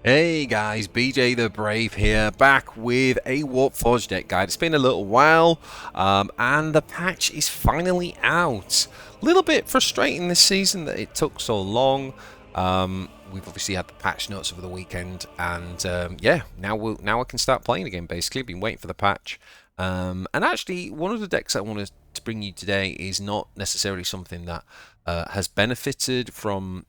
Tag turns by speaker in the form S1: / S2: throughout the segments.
S1: Hey guys, BJ the Brave here, back with a Warpforge deck guide. It's been a little while, and the patch is finally out. A little bit frustrating this season that it took so long. We've obviously had the patch notes over the weekend, and yeah, now I can start playing again. Basically, been waiting for the patch. And actually, one of the decks I wanted to bring you today is not necessarily something that has benefited from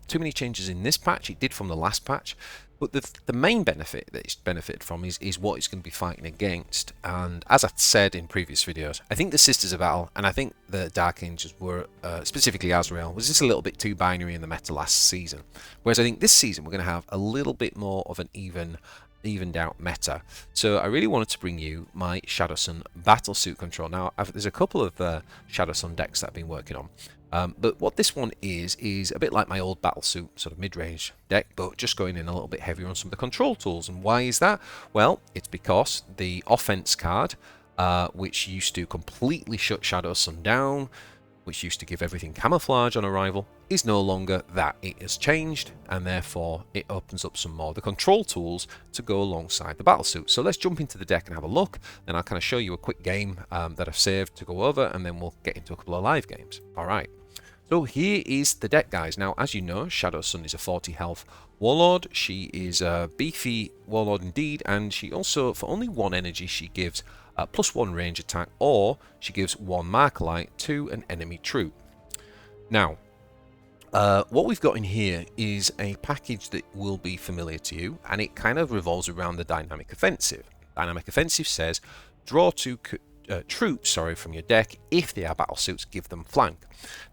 S1: too many changes in this patch. It did from the last patch. But the main benefit that it's benefited from is what it's going to be fighting against. And as I said in previous videos, I think the Sisters of Battle and I think the Dark Angels were, specifically Azrael, was just a little bit too binary in the meta last season. Whereas I think this season we're going to have a little bit more of an evened out meta. So I really wanted to bring you my Shadowsun Battlesuit control. Now, there's a couple of Shadowsun decks that I've been working on. But what this one is a bit like my old Battlesuit sort of mid-range deck, but just going in a little bit heavier on some of the control tools. And why is that? Well, it's because the offense card, which used to completely shut Shadowsun down, which used to give everything camouflage on arrival, is no longer that. It has changed, and therefore it opens up some more of the control tools to go alongside the Battlesuit. So let's jump into the deck and have a look, then I'll kind of show you a quick game that I've saved to go over, and then we'll get into a couple of live games. Alright. So here is the deck, guys. Now, as you know, Shadowsun is a 40 health warlord. She is a beefy warlord indeed, and she also, for only 1 energy, she gives +1 range attack, or she gives 1 marker light to an enemy troop. Now, what we've got in here is a package that will be familiar to you, and it kind of revolves around the Dynamic Offensive. Dynamic Offensive says, draw 2 troops from your deck. If they are Battlesuits, give them flank.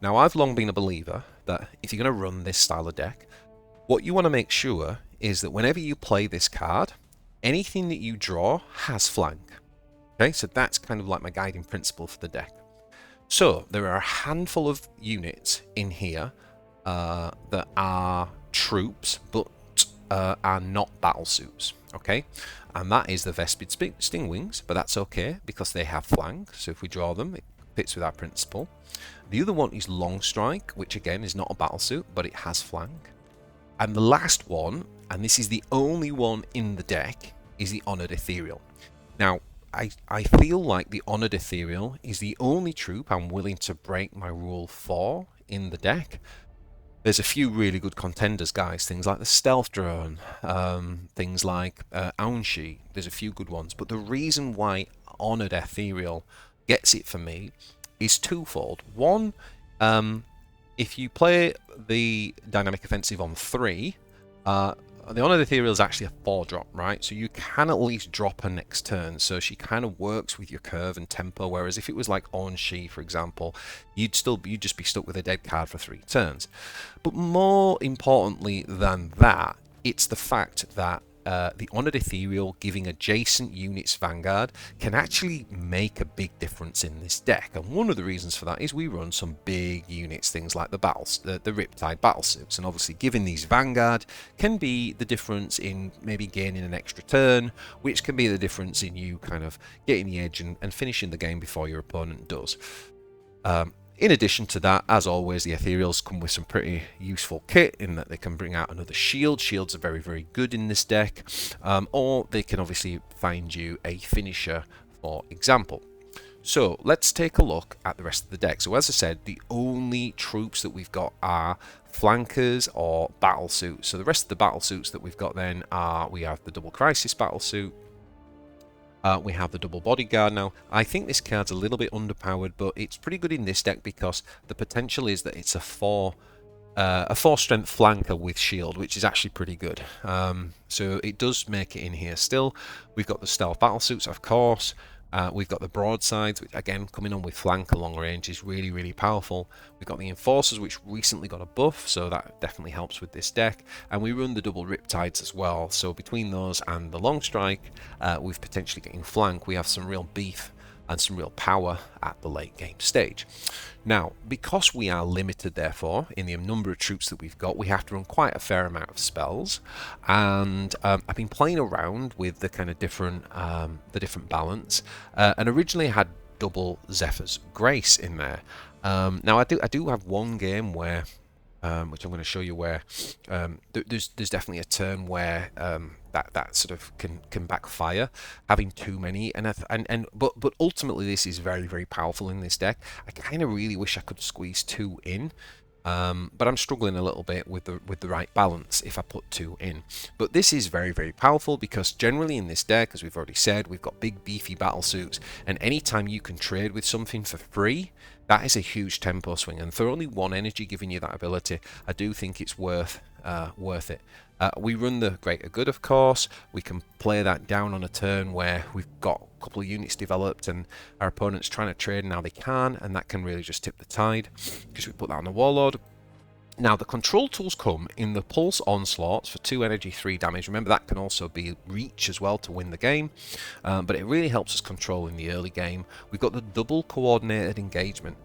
S1: Now, I've long been a believer that if you're going to run this style of deck, what you want to make sure is that whenever you play this card, anything that you draw has flank. Okay, so that's kind of like my guiding principle for the deck. So there are a handful of units in here that are troops, but are not Battlesuits. Okay, and that is the Vespid Stingwings, but that's okay because they have flank. So if we draw them, it fits with our principle. The other one is Long Strike, which again is not a Battlesuit, but it has flank. And the last one, and this is the only one in the deck, is the Honored Ethereal. Now, I feel like the Honored Ethereal is the only troop I'm willing to break my rule for in the deck. There's a few really good contenders, guys. Things like the Stealth Drone, things like Aunshi. There's a few good ones. But the reason why Honored Ethereal gets it for me is twofold. One, if you play the Dynamic Offensive on 3, the Honored Ethereal is actually a 4-drop, right? So you can at least drop her next turn. So she kind of works with your curve and tempo. Whereas if it was like Aunshi, for example, you'd just be stuck with a dead card for 3 turns. But more importantly than that, it's the fact that the Honored Ethereal giving adjacent units Vanguard can actually make a big difference in this deck. And one of the reasons for that is we run some big units, things like the Riptide Battlesuits, and obviously giving these Vanguard can be the difference in maybe gaining an extra turn, which can be the difference in you kind of getting the edge and finishing the game before your opponent does. In addition to that, as always, the Ethereals come with some pretty useful kit in that they can bring out another shield. Shields are very, very good in this deck. Or they can obviously find you a finisher, for example. So let's take a look at the rest of the deck. So as I said, the only troops that we've got are flankers or Battlesuits. So the rest of the Battlesuits that we've got then are, we have the Double Crisis Battlesuit. We have the Double Bodyguard. Now, I think this card's a little bit underpowered, but it's pretty good in this deck because the potential is that it's a 4 strength flanker with shield, which is actually pretty good. So it does make it in here still. We've got the Stealth Battlesuits, of course. We've got the Broadsides, which again, coming on with flank along range is really, really powerful. We've got the Enforcers, which recently got a buff, so that definitely helps with this deck. And we run the double Riptides as well, so between those and the Long Strike, with potentially getting flank, we have some real beef and some real power at the late game stage. Now, because we are limited, therefore, in the number of troops that we've got, we have to run quite a fair amount of spells. And I've been playing around with the kind of different balance. And originally I had double Zephyr's Grace in there. Now I do have one game where which I'm going to show you where there's definitely a turn where that sort of can backfire, having too many, but ultimately this is very, very powerful in this deck. I kind of really wish I could squeeze 2 in. But I'm struggling a little bit with the right balance if I put 2 in. But this is very, very powerful because generally in this deck, as we've already said, we've got big beefy battlesuits, and anytime you can trade with something for free, that is a huge tempo swing. And for only 1 energy giving you that ability, I do think it's worth it. We run the greater good, of course. We can play that down on a turn where we've got a couple of units developed and our opponent's trying to trade, and now they can, and that can really just tip the tide because we put that on the Warlord. Now the control tools come in the Pulse Onslaughts for 2 energy, 3 damage. Remember, that can also be reach as well to win the game, but it really helps us control in the early game. We've got the double coordinated engagement.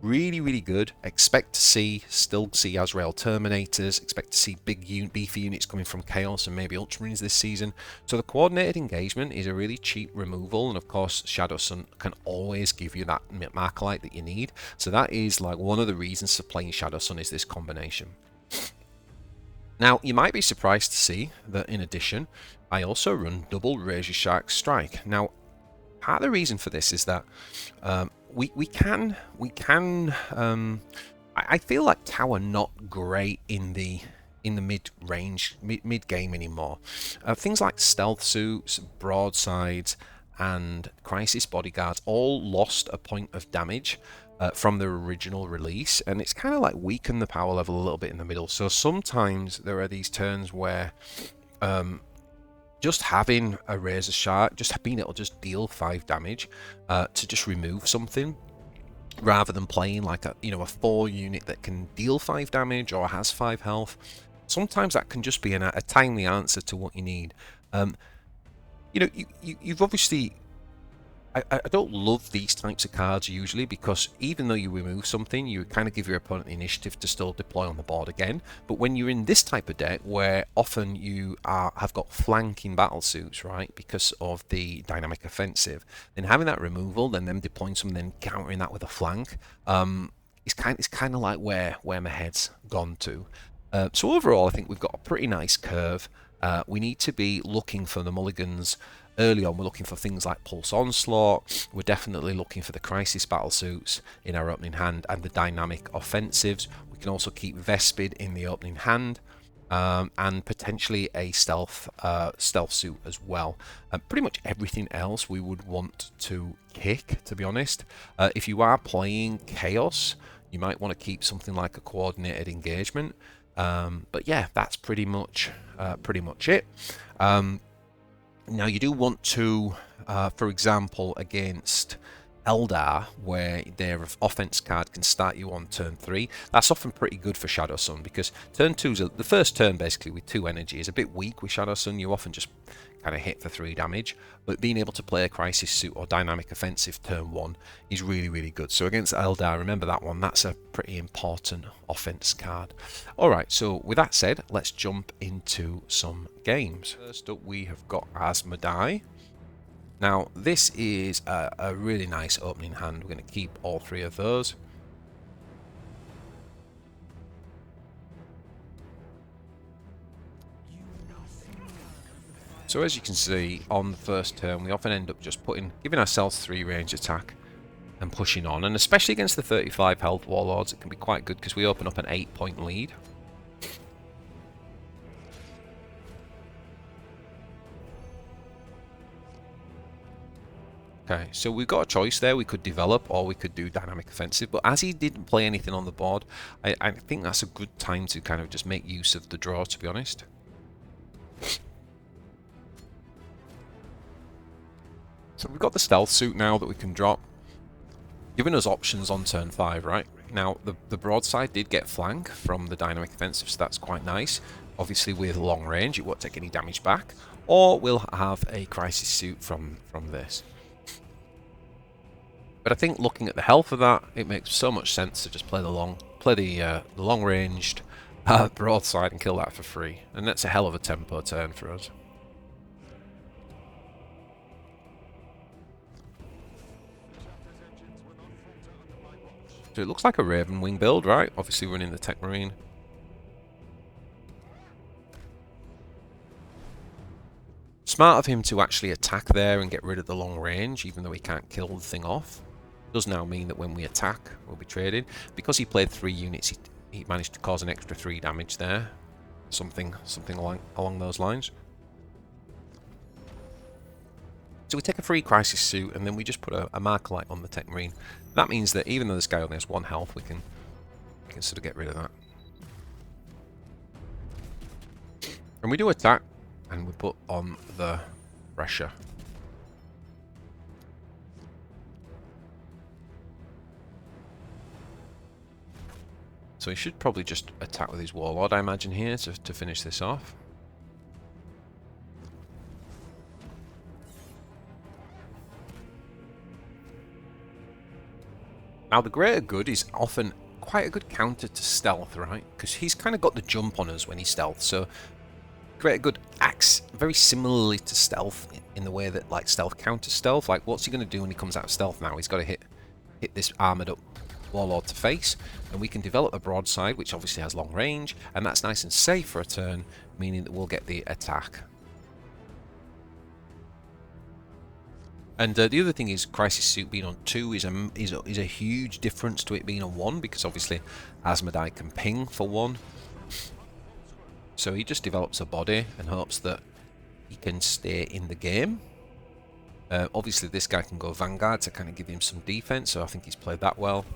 S1: Really, really good. Expect to still see Azrael Terminators. Expect to see big beefy units coming from Chaos and maybe Ultramarines this season. So the coordinated engagement is a really cheap removal, and of course Shadowsun can always give you that Markalite that you need. So that is like one of the reasons for playing Shadowsun is this combination. Now you might be surprised to see that in addition I also run double Razor Shark Strike. Now part of the reason for this is that I feel like Tower not great in the mid-range, mid-game anymore. Things like stealth suits, broadsides, and crisis bodyguards all lost a point of damage from their original release, and it's kind of like weakened the power level a little bit in the middle. So sometimes there are these turns where just having a Razor Shark, just being able to just deal 5 damage to just remove something, rather than playing like a 4 unit that can deal 5 damage or has 5 health. Sometimes that can just be a timely answer to what you need. You've obviously. I don't love these types of cards usually, because even though you remove something, you kind of give your opponent the initiative to still deploy on the board again. But when you're in this type of deck, where often you have got flanking battlesuits, right, because of the dynamic offensive, then having that removal, then them deploying something, then countering that with a flank, it's kind of like where my head's gone to. So overall, I think we've got a pretty nice curve. We need to be looking for the mulligans. Early on, we're looking for things like Pulse Onslaught. We're definitely looking for the Crisis Battlesuits in our opening hand and the dynamic offensives. We can also keep Vespid in the opening hand, and potentially a stealth suit as well. Pretty much everything else we would want to kick, to be honest. If you are playing Chaos, you might want to keep something like a coordinated engagement. But yeah, that's pretty much it. Now you do want to, for example, against Aeldari, where their offense card can start you on turn 3. That's often pretty good for Shadowsun, because turn 2's the first turn basically with 2 energy is a bit weak with Shadowsun. You often just kind of hit for 3 damage, but being able to play a crisis suit or dynamic offensive turn 1 is really, really good. So against Aeldari, remember that one, that's a pretty important offense card. Alright, so with that said, let's jump into some games. First up we have got Asmodai. Now this is a really nice opening hand. We're going to keep all 3 of those. So as you can see, on the first turn, we often end up just giving ourselves 3 range attack and pushing on. And especially against the 35 health Warlords, it can be quite good because we open up an 8-point lead. Okay, so we've got a choice there. We could develop or we could do dynamic offensive. But as he didn't play anything on the board, I think that's a good time to kind of just make use of the draw, to be honest. So we've got the stealth suit now that we can drop, giving us options on turn 5, right? Now, the broadside did get flank from the dynamic offensive, so that's quite nice. Obviously, with long range, it won't take any damage back. Or we'll have a crisis suit from this. But I think looking at the health of that, it makes so much sense to just play the long-ranged broadside and kill that for free. And that's a hell of a tempo turn for us. So it looks like a Raven Wing build, right? Obviously running the Tech Marine. Smart of him to actually attack there and get rid of the long range, even though he can't kill the thing off. Does now mean that when we attack, we'll be traded. Because he played 3 units, he managed to cause an extra 3 damage there. Something along those lines. So we take a free crisis suit, and then we just put a marker light on the tech marine. That means that even though this guy only has 1 health, we can sort of get rid of that. And we do attack, and we put on the pressure. So he should probably just attack with his warlord, I imagine, here to finish this off. Now, the greater good is often quite a good counter to stealth, right? Because he's kind of got the jump on us when he stealth. So greater good acts very similarly to stealth in the way that like stealth counters stealth. Like, what's he going to do when he comes out of stealth now? He's got to hit this armored up warlord to face, and we can develop a broadside, which obviously has long range, and that's nice and safe for a turn, meaning that we'll get the attack. And the other thing is, Crisis Suit being on 2 is a huge difference to it being on 1, because obviously Asmodai can ping for 1. So he just develops a body and hopes that he can stay in the game. Obviously this guy can go Vanguard to kind of give him some defense, so I think he's played that well.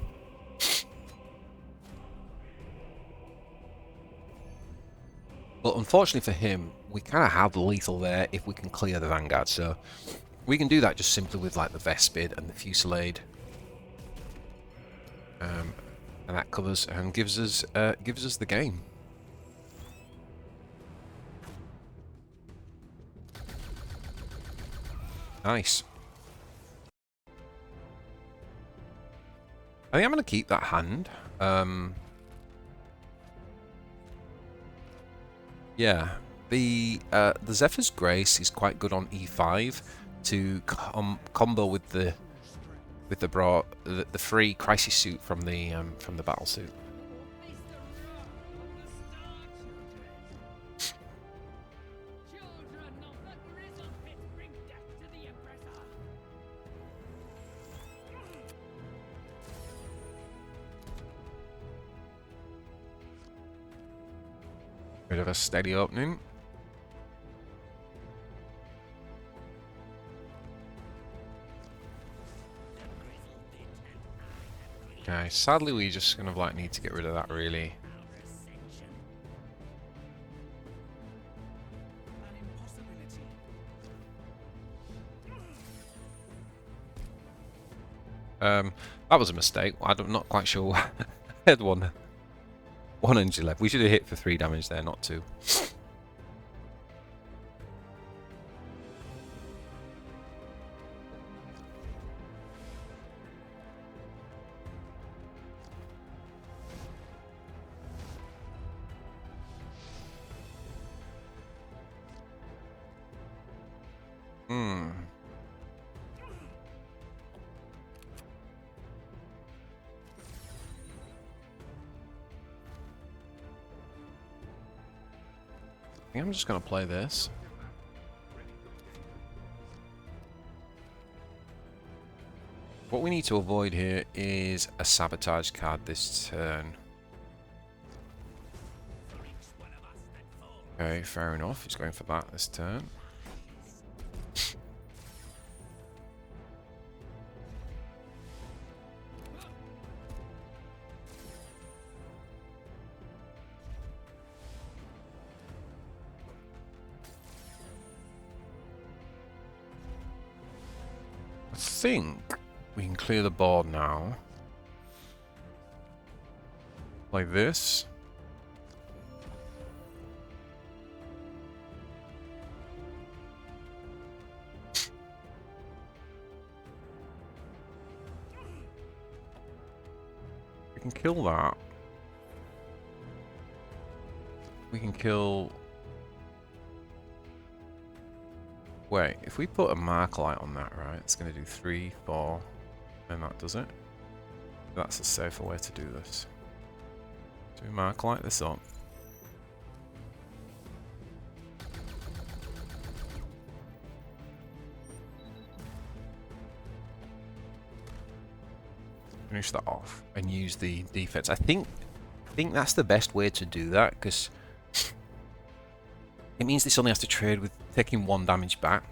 S1: But unfortunately for him, we kind of have lethal there if we can clear the Vanguard, so we can do that just simply with like the Vespid and the Fusillade, and that covers and gives us the game. Nice. I think I'm going to keep that hand. Yeah, the Zephyr's Grace is quite good on E5 to combo with the free crisis suit from the Battlesuit. Bit of a steady opening. Okay, sadly we just kind of like need to get rid of that really. That was a mistake. I'm not quite sure. I had one energy left. We should have hit for 3 damage there, not 2. I'm just going to play this. What we need to avoid here is a sabotage card this turn. Okay, fair enough. He's going for that this turn. I think we can clear the board now. Like this. We can kill that. We can kill... Wait, if we put a mark light on that, right, it's going to do 3, 4, and that does it. That's a safer way to do this. Do we mark light this up? Finish that off and use the defense. I think that's the best way to do that, because it means this only has to trade with taking 1 damage back.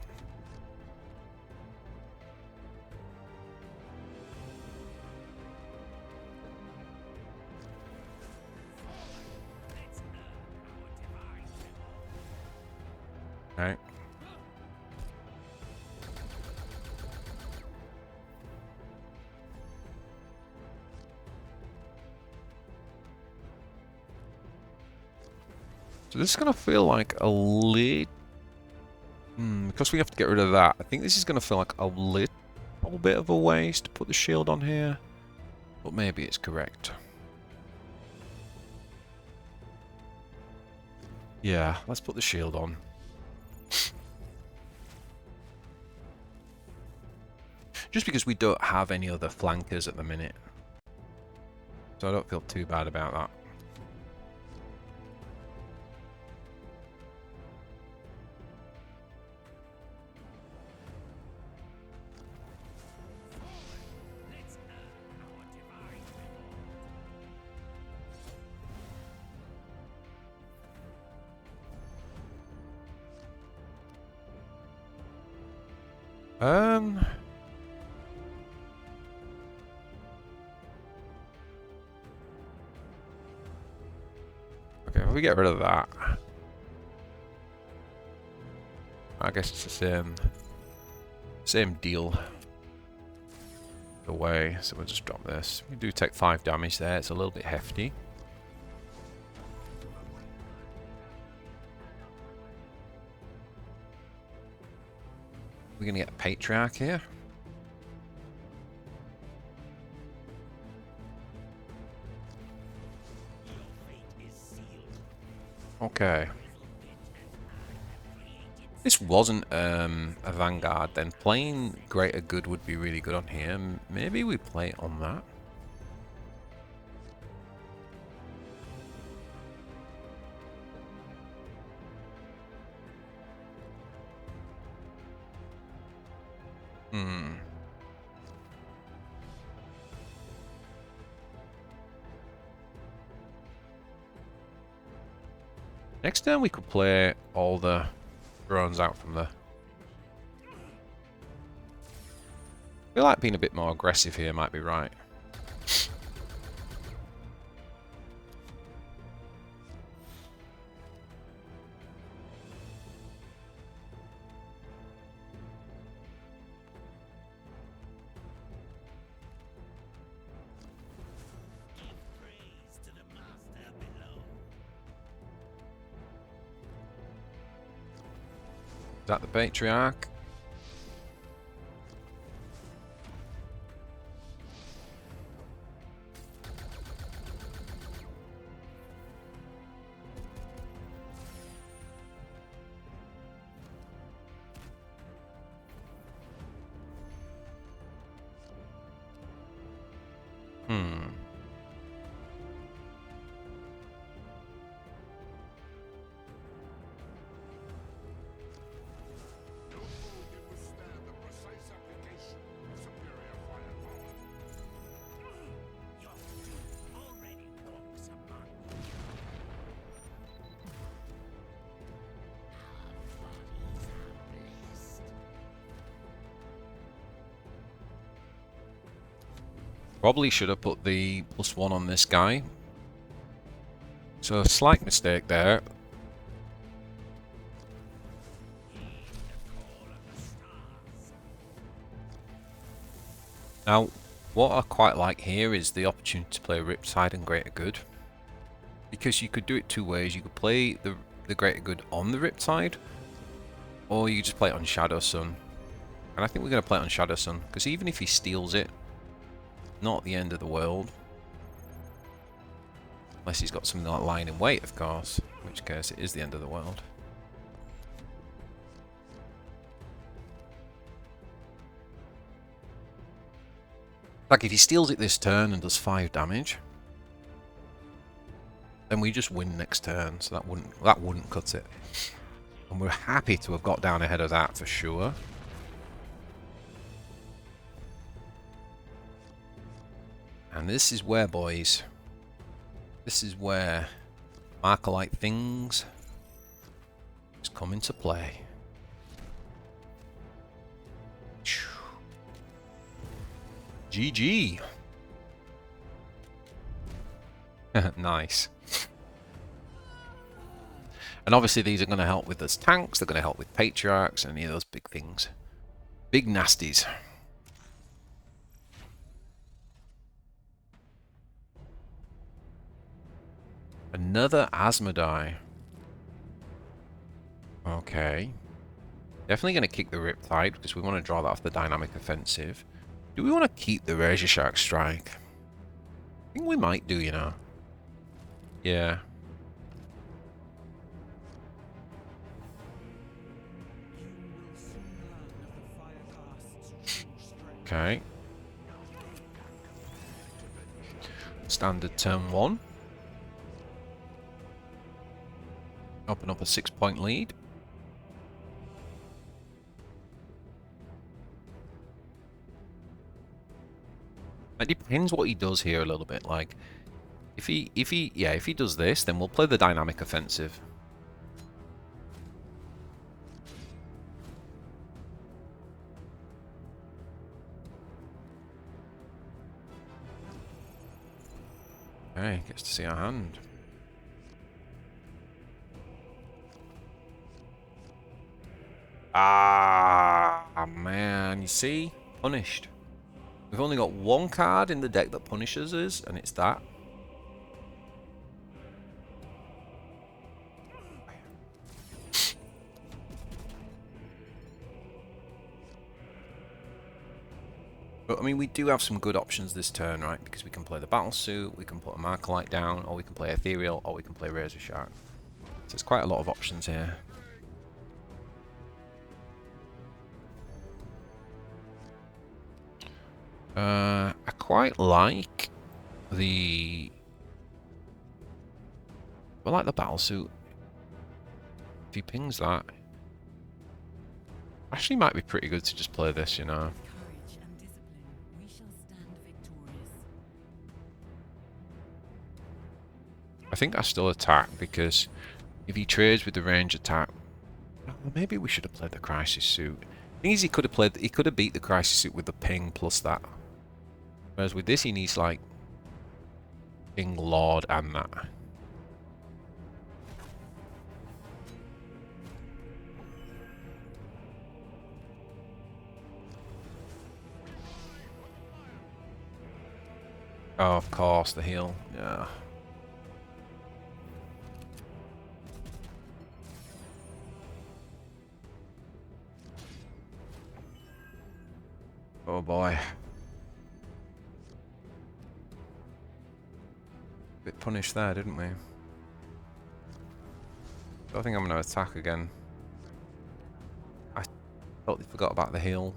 S1: Right. So this is going to feel like a little... because we have to get rid of that, I think this is going to feel like a little bit of a waste to put the shield on here. But maybe it's correct. Yeah, let's put the shield on. Just because we don't have any other flankers at the minute. So I don't feel too bad about that. Okay, if we get rid of that, I guess it's the same deal away. So we'll just drop this. We do take 5 damage there. It's a little bit hefty. We're gonna get a Patriarch here. Okay. This wasn't a Vanguard, then playing Greater Good would be really good on here. Maybe we play it on that. Next turn we could play all the drones out from there. I feel like being a bit more aggressive here might be right. Is that the Patriarch? Probably should have put the +1 on this guy. So a slight mistake there. Now, what I quite like here is the opportunity to play Riptide and Greater Good. Because you could do it 2 ways. You could play the Greater Good on the Riptide, or you could just play it on Shadowsun. And I think we're going to play it on Shadowsun, because even if he steals it, not the end of the world. Unless he's got something like lying in wait, of course. In which case it is the end of the world. Like if he steals it this turn and does 5 damage, then we just win next turn, so that wouldn't cut it. And we're happy to have got down ahead of that for sure. And this is where, boys, this is where Marker-like things is come into play. GG. Nice. And obviously these are going to help with those tanks, they're going to help with patriarchs and any of those big things. Big nasties. Another Asmodai. Okay. Definitely going to kick the Riptide because we want to draw that off the dynamic offensive. Do we want to keep the Razor Shark Strike? I think we might do, you know. Yeah. Okay. Standard turn 1. Open up a 6-point lead. It depends what he does here a little bit. Like, if he does this, then we'll play the dynamic offensive. Okay, gets to see our hand. Ah, man, you see? Punished. We've only got one card in the deck that punishes us, and it's that. But, I mean, we do have some good options this turn, right? Because we can play the Battlesuit, we can put a Marker-Light down, or we can play Ethereal, or we can play Razor Shark. So there's quite a lot of options here. I quite like the... I like the Battlesuit. If he pings that... Actually might be pretty good to just play this, you know. I think I still attack because if he trades with the range attack, well, maybe we should have played the Crisis Suit. The thing is, he could have beat the Crisis Suit with the ping plus that. Whereas with this, he needs like Ping Lord and that. Oh, of course, the heal. Yeah. Oh boy. Bit punished there, didn't we? I think I'm going to attack again. I totally forgot about the heal.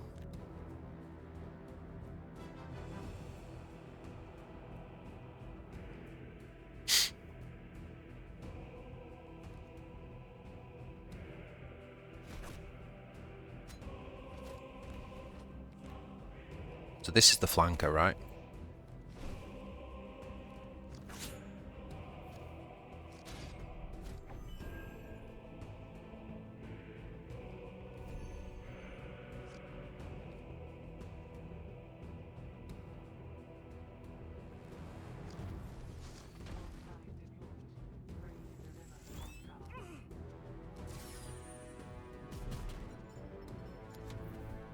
S1: So this is the flanker, right?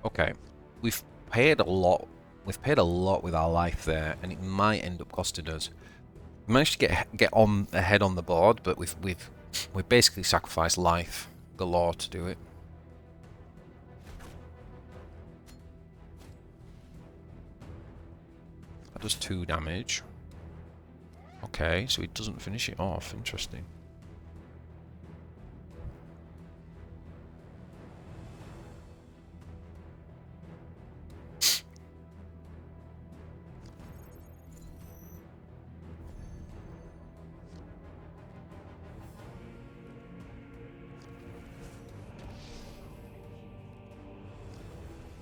S1: Okay, we've paid a lot. We've paid a lot with our life there, and it might end up costing us. We managed to get on ahead on the board, but we've basically sacrificed life galore to do it. That does 2 damage. Okay, so he doesn't finish it off. Interesting.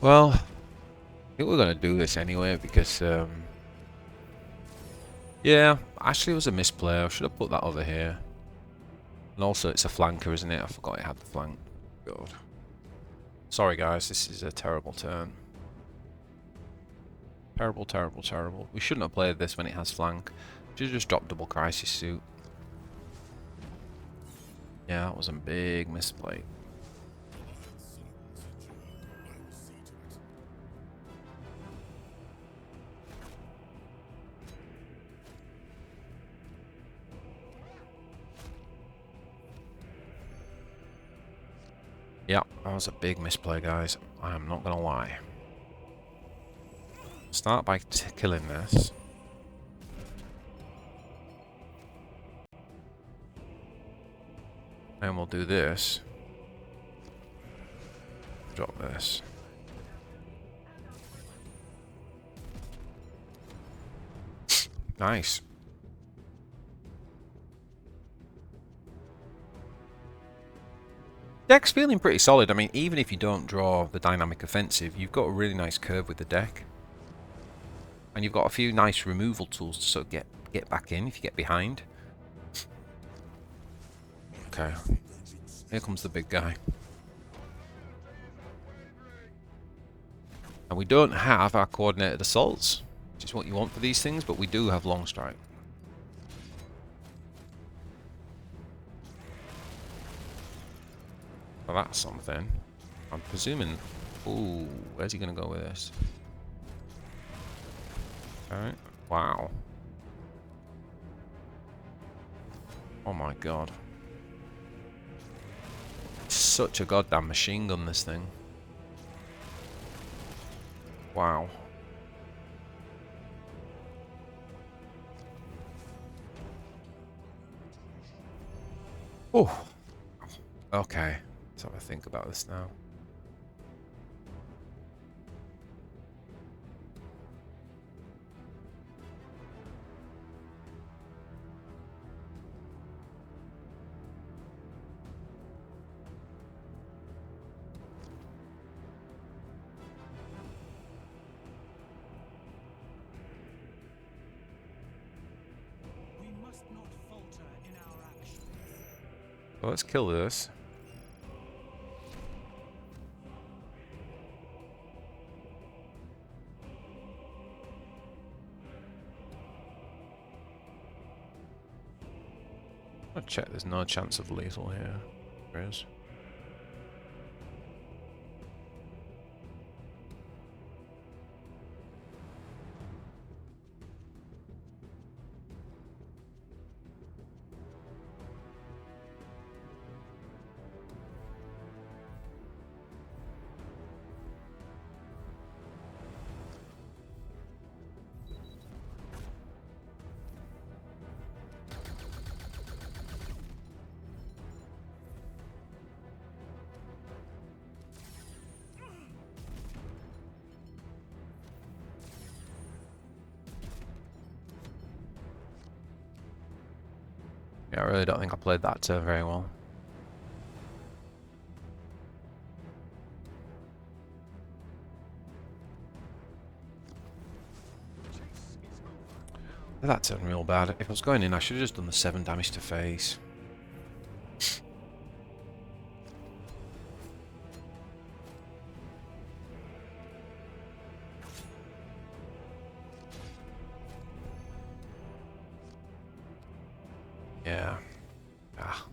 S1: Well, I think we're going to do this anyway because Yeah, actually it was a misplay. I should have put that over here. And also it's a flanker, isn't it? I forgot it had the flank. God. Sorry guys, this is a terrible turn. Terrible, terrible, terrible. We shouldn't have played this when it has flank. Should have just dropped double crisis suit. Yeah, that was a big misplay. Yeah, that was a big misplay, guys. I am not gonna lie. Start by killing this. And we'll do this. Drop this. Nice. Deck's feeling pretty solid. I mean, even if you don't draw the dynamic offensive, you've got a really nice curve with the deck. And you've got a few nice removal tools to sort of get back in if you get behind. Okay. Here comes the big guy. And we don't have our coordinated assaults, which is what you want for these things, but we do have long strike. Well, that's something. I'm presuming... Ooh, where's he going to go with this? Alright. Wow. Oh my god. It's such a goddamn machine gun, this thing. Wow. Oh. Okay. Let's have a think about this now. Well, let's kill this. I'll check, there's no chance of lethal here. There is. Yeah, I really don't think I played that turn very well. That turned real bad. If I was going in, I should have just done the 7 damage to face. Yeah. Ah.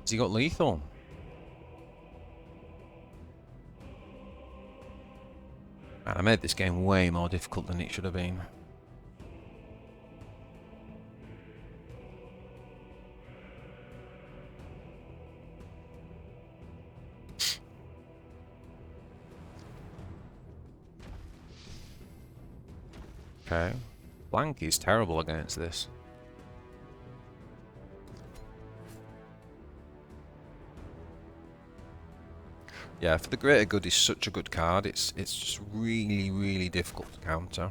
S1: Has he got lethal? Man, I made this game way more difficult than it should have been. Okay. Okay. Flank is terrible against this. Yeah, for the greater good is such a good card. It's just really, really difficult to counter.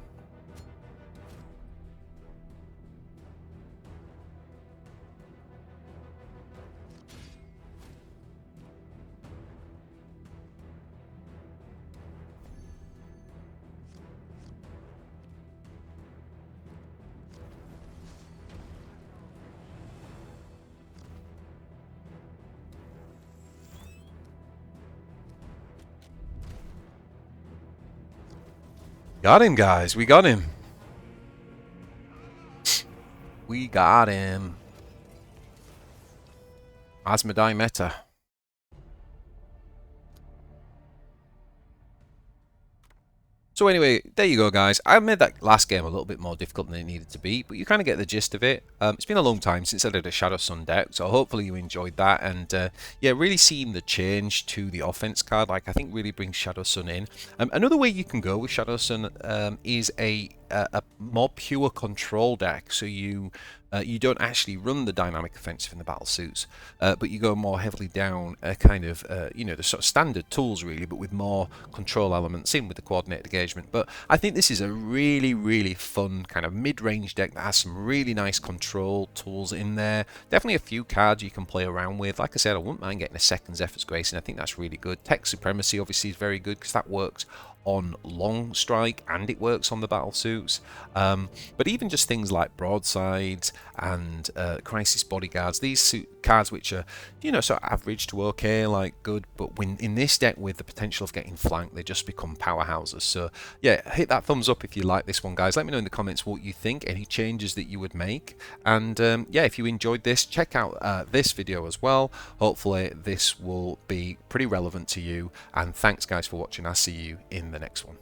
S1: Got him, guys. We got him. We got him. Asmodai meta. So anyway, there you go, guys. I made that last game a little bit more difficult than it needed to be, but you kind of get the gist of it. It's been a long time since I did a Shadowsun deck, so hopefully you enjoyed that. And yeah, really seeing the change to the offense card, like I think really brings Shadowsun in. Another way you can go with Shadowsun is a more pure control deck. So you don't actually run the dynamic offensive in the battlesuits, but you go more heavily down kind of, you know, the sort of standard tools really, but with more control elements in with the coordinated engagement. But I think this is a really, really fun kind of mid-range deck that has some really nice control tools in there. Definitely a few cards you can play around with. Like I said, I wouldn't mind getting a second Zephyr's Grace, and I think that's really good. Tech Supremacy obviously is very good because that works on long strike and it works on the battlesuits, but even just things like broadsides and crisis bodyguards, these cards which are, you know, sort of average to okay, like good, but when in this deck with the potential of getting flanked, they just become powerhouses. So yeah, hit that thumbs up if you like this one, guys. Let me know in the comments what you think, any changes that you would make, and yeah, if you enjoyed this, check out this video as well. Hopefully this will be pretty relevant to you, and thanks guys for watching. I'll see you in the next one.